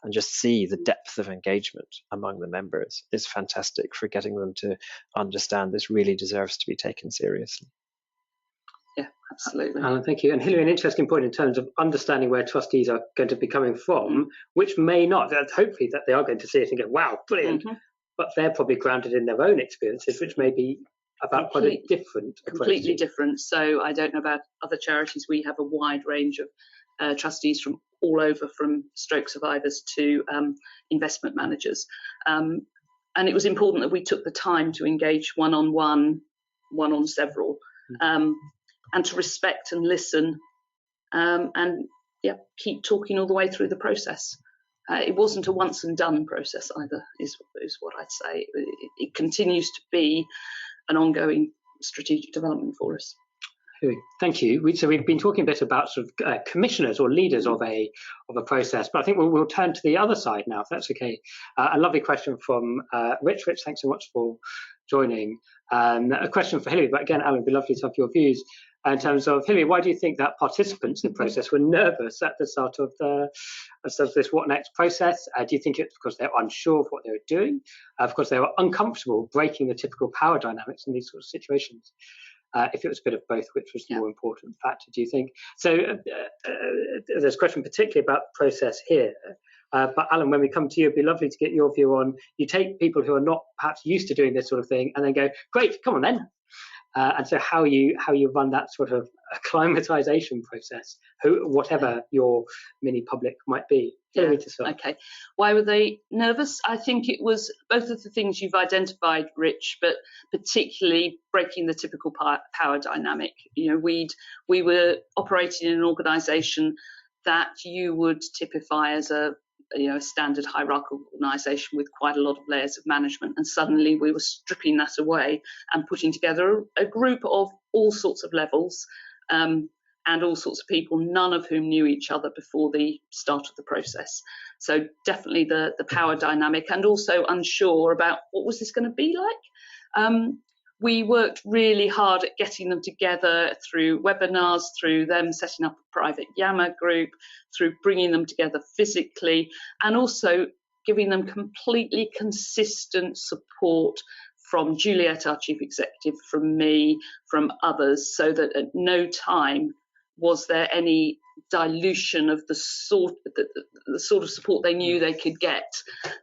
and just see the depth of engagement among the members is fantastic for getting them to understand this really deserves to be taken seriously.
Yeah, absolutely.
Alan, thank you. And Hilary, an interesting point in terms of understanding where trustees are going to be coming from, which may not, hopefully that they are going to see it and go, wow, brilliant. But they're probably grounded in their own experiences, which may be about quite a different approach.
Completely different. So I don't know about other charities. We have a wide range of trustees from all over, from stroke survivors to investment managers. And it was important that we took the time to engage one-on-one, one on several, and to respect and listen, and keep talking all the way through the process. It wasn't a once and done process either, is what I'd say. It continues to be an ongoing strategic development for us.
Thank you. So we've been talking a bit about sort of commissioners or leaders of a process, but I think we'll turn to the other side now, if that's okay. A lovely question from Rich. Rich, thanks so much for joining. A question for Hilary, but again, Alan, it'd be lovely to have your views in terms of, Hilary, why do you think that participants in the process were nervous at the start of this What Next process? Do you think it's because they're unsure of what they were doing? Because they were uncomfortable breaking the typical power dynamics in these sort of situations? If it was a bit of both, which was the more important factor, do you think? So there's a question particularly about the process here. But Alan, when we come to you, it'd be lovely to get your view on, you take people who are not perhaps used to doing this sort of thing and then go, great, come on then. And so how you run that sort of acclimatization process, whatever your mini public might be.
Okay. Why were they nervous? I think it was both of the things you've identified, Rich, but particularly breaking the typical power dynamic. You know, we were operating in an organisation that you would typify as a standard hierarchical organisation with quite a lot of layers of management, and suddenly we were stripping that away and putting together a group of all sorts of levels and all sorts of people, none of whom knew each other before the start of the process. So definitely the power dynamic, and also unsure about what was this going to be like. We worked really hard at getting them together through webinars, through them setting up a private Yammer group, through bringing them together physically, and also giving them completely consistent support from Juliet, our chief executive, from me, from others, so that at no time was there any dilution of the sort of support they knew they could get.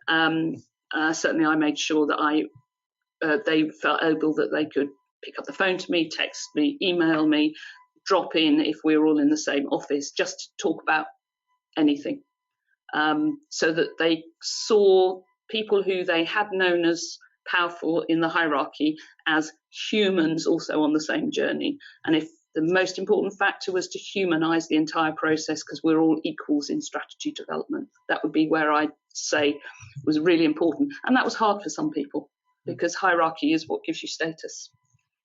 Certainly I made sure that they felt able that they could pick up the phone to me, text me, email me, drop in if we were all in the same office, just to talk about anything, so that they saw people who they had known as powerful in the hierarchy as humans also on the same journey. And if the most important factor was to humanise the entire process, because we're all equals in strategy development, that would be where I'd say was really important. And that was hard for some people, because hierarchy is what gives you status.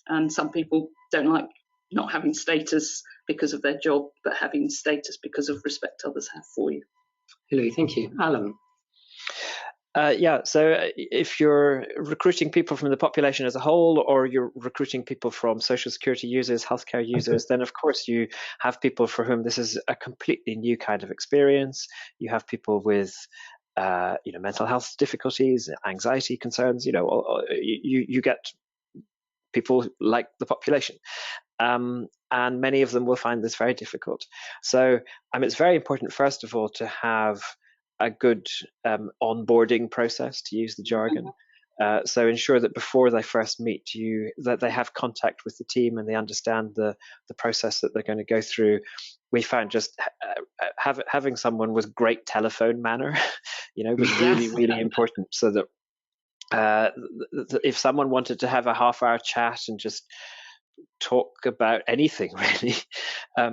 And some people don't like not having status because of their job, but having status because of respect others have for you.
Hilary, thank you. Alan?
So if you're recruiting people from the population as a whole, or you're recruiting people from social security users, healthcare users, then of course you have people for whom this is a completely new kind of experience. You have people with mental health difficulties, anxiety concerns. You get people like the population, and many of them will find this very difficult. So it's very important, first of all, to have a good onboarding process, to use the jargon. So ensure that before they first meet you, that they have contact with the team and they understand the process that they're going to go through. We found just having someone with great telephone manner, was really, really important, so that if someone wanted to have a half-hour chat and just talk about anything really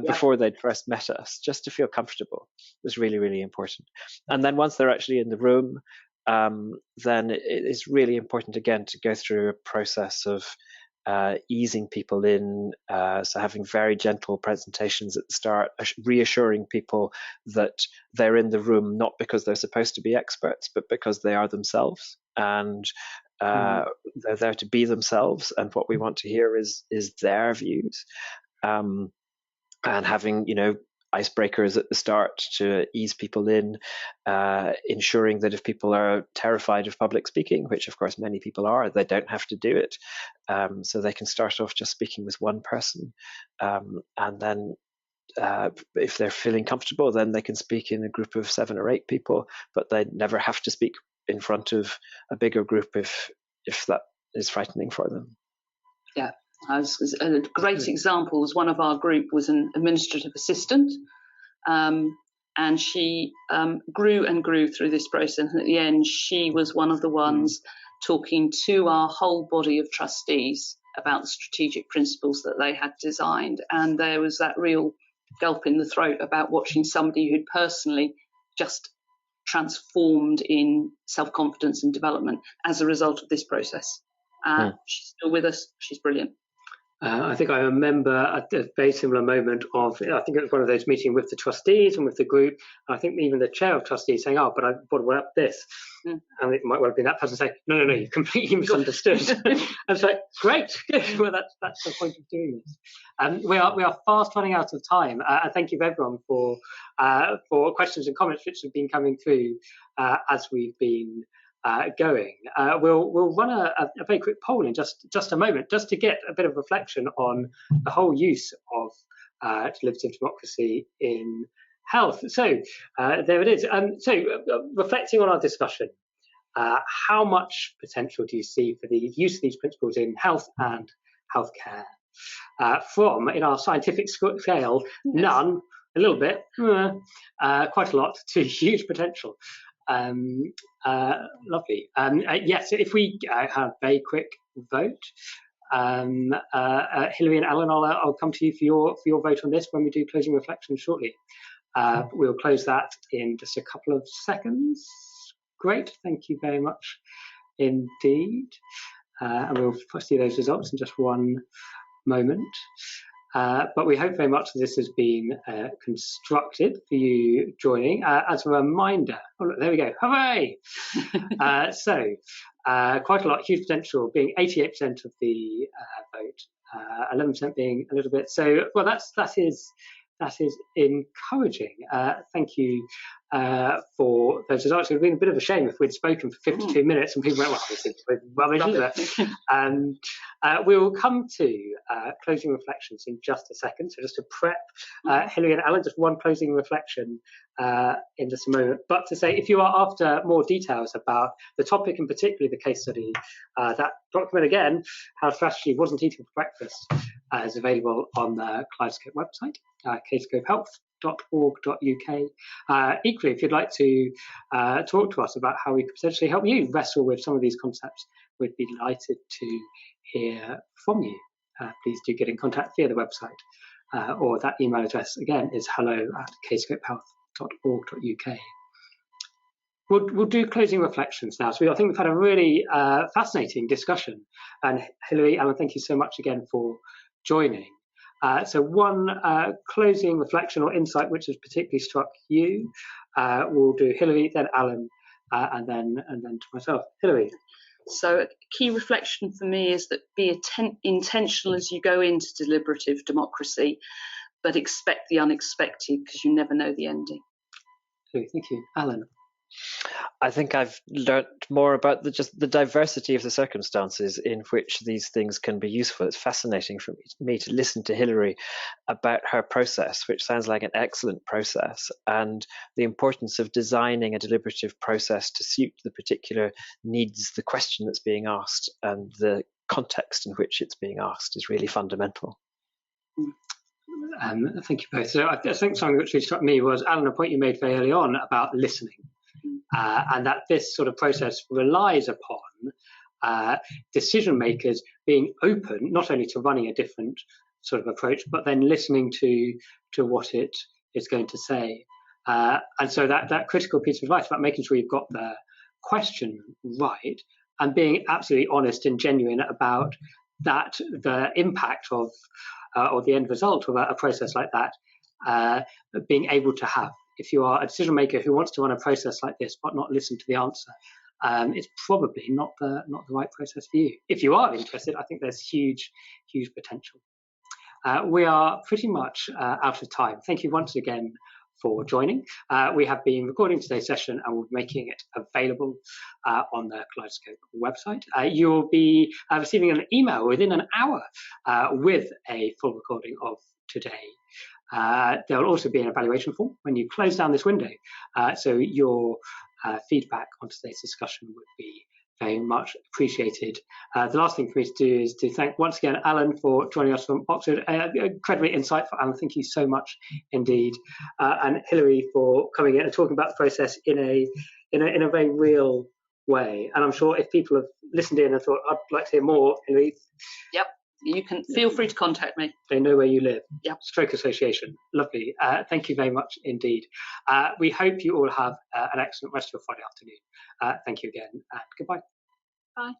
before they'd first met us, just to feel comfortable, was really, really important. And then once they're actually in the room, then it is really important again to go through a process of easing people in, so having very gentle presentations at the start, reassuring people that they're in the room not because they're supposed to be experts, but because they are themselves, and they're there to be themselves, and what we want to hear is their views, and having icebreakers at the start to ease people in, ensuring that if people are terrified of public speaking, which of course many people are, they don't have to do it. So they can start off just speaking with one person, and then if they're feeling comfortable, then they can speak in a group of 7 or 8 people, but they never have to speak in front of a bigger group if that is frightening for them.
Yeah. As a great example was one of our group was an administrative assistant, and she grew and grew through this process. And at the end, she was one of the ones talking to our whole body of trustees about the strategic principles that they had designed. And there was that real gulp in the throat about watching somebody who'd personally just transformed in self-confidence and development as a result of this process. She's still with us. She's brilliant.
I think I remember a very similar moment of, I think it was one of those meetings with the trustees and with the group. And I think even the chair of trustees saying, "Oh, but I brought up this." And it might well have been that person saying, no, you completely misunderstood. And so, great, good. Well, that's the point of doing this. We are fast running out of time. Thank you everyone for questions and comments which have been coming through as we've been going. We'll run a very quick poll in just a moment, just to get a bit of reflection on the whole use of deliberative democracy in health. So there it is. So reflecting on our discussion, how much potential do you see for the use of these principles in health and healthcare? From, in our scientific scale, none, a little bit, quite a lot, to huge potential. Lovely. Yes, if we have a very quick vote, Hilary and Alan, I'll come to you for your vote on this when we do closing reflections shortly. We'll close that in just a couple of seconds. Great, thank you very much indeed. And we'll see those results in just one moment. But we hope very much that this has been constructive for you joining. As a reminder, oh look, there we go, hooray! So quite a lot, huge potential, being 88% of the vote, 11% being a little bit. So, well, that is encouraging. Thank you for those results. It would have been a bit of a shame if we'd spoken for 52 minutes and people went, well, this is rubbish, isn't it? We will come to closing reflections in just a second. So just to prep Hilary and Alan, just one closing reflection in just a moment. But to say, if you are after more details about the topic and particularly the case study, that document again, How Strategy Wasn't Eating for Breakfast, is available on the Kaleidoscope website, kaleidoscopehealth.org.uk. Equally, if you'd like to talk to us about how we could potentially help you wrestle with some of these concepts, we'd be delighted to hear from you. Please do get in contact via the website, or that email address again is hello@kaleidoscopehealth.org.uk. We'll do closing reflections now. So I think we've had a really fascinating discussion. And Hilary, Alan, thank you so much again for joining. So one closing reflection or insight which has particularly struck you, we'll do Hilary, then Alan, and then to myself. Hilary.
So a key reflection for me is that be intentional as you go into deliberative democracy, but expect the unexpected because you never know the ending.
Thank you. Alan.
I think I've learnt more about just the diversity of the circumstances in which these things can be useful. It's fascinating for me to listen to Hilary about her process, which sounds like an excellent process, and the importance of designing a deliberative process to suit the particular needs, the question that's being asked, and the context in which it's being asked is really fundamental.
Thank you both. So I think something which really struck me was, Alan, a point you made very early on about listening. And that this sort of process relies upon decision makers being open not only to running a different sort of approach, but then listening to what it is going to say. And so that critical piece of advice about making sure you've got the question right and being absolutely honest and genuine about that, the impact of or the end result of a process like that, being able to have. If you are a decision maker who wants to run a process like this but not listen to the answer, it's probably not the right process for you. If you are interested, I think there's huge potential. we are pretty much out of time. Thank you once again for joining. We have been recording today's session and we're making it available on the Kaleidoscope website. You'll be receiving an email within an hour with a full recording of today. There will also be an evaluation form when you close down this window, so your feedback on today's discussion would be very much appreciated. The last thing for me to do is to thank once again Alan for joining us from Oxford. Incredibly insightful, Alan. Thank you so much indeed, and Hilary for coming in and talking about the process in a very real way. And I'm sure if people have listened in and thought, I'd like to hear more, Hilary.
Yep. You can feel free to contact me.
They know where you live.
Yep.
Stroke Association. Lovely. Thank you very much indeed. We hope you all have an excellent rest of your Friday afternoon. Thank you again and goodbye.
Bye.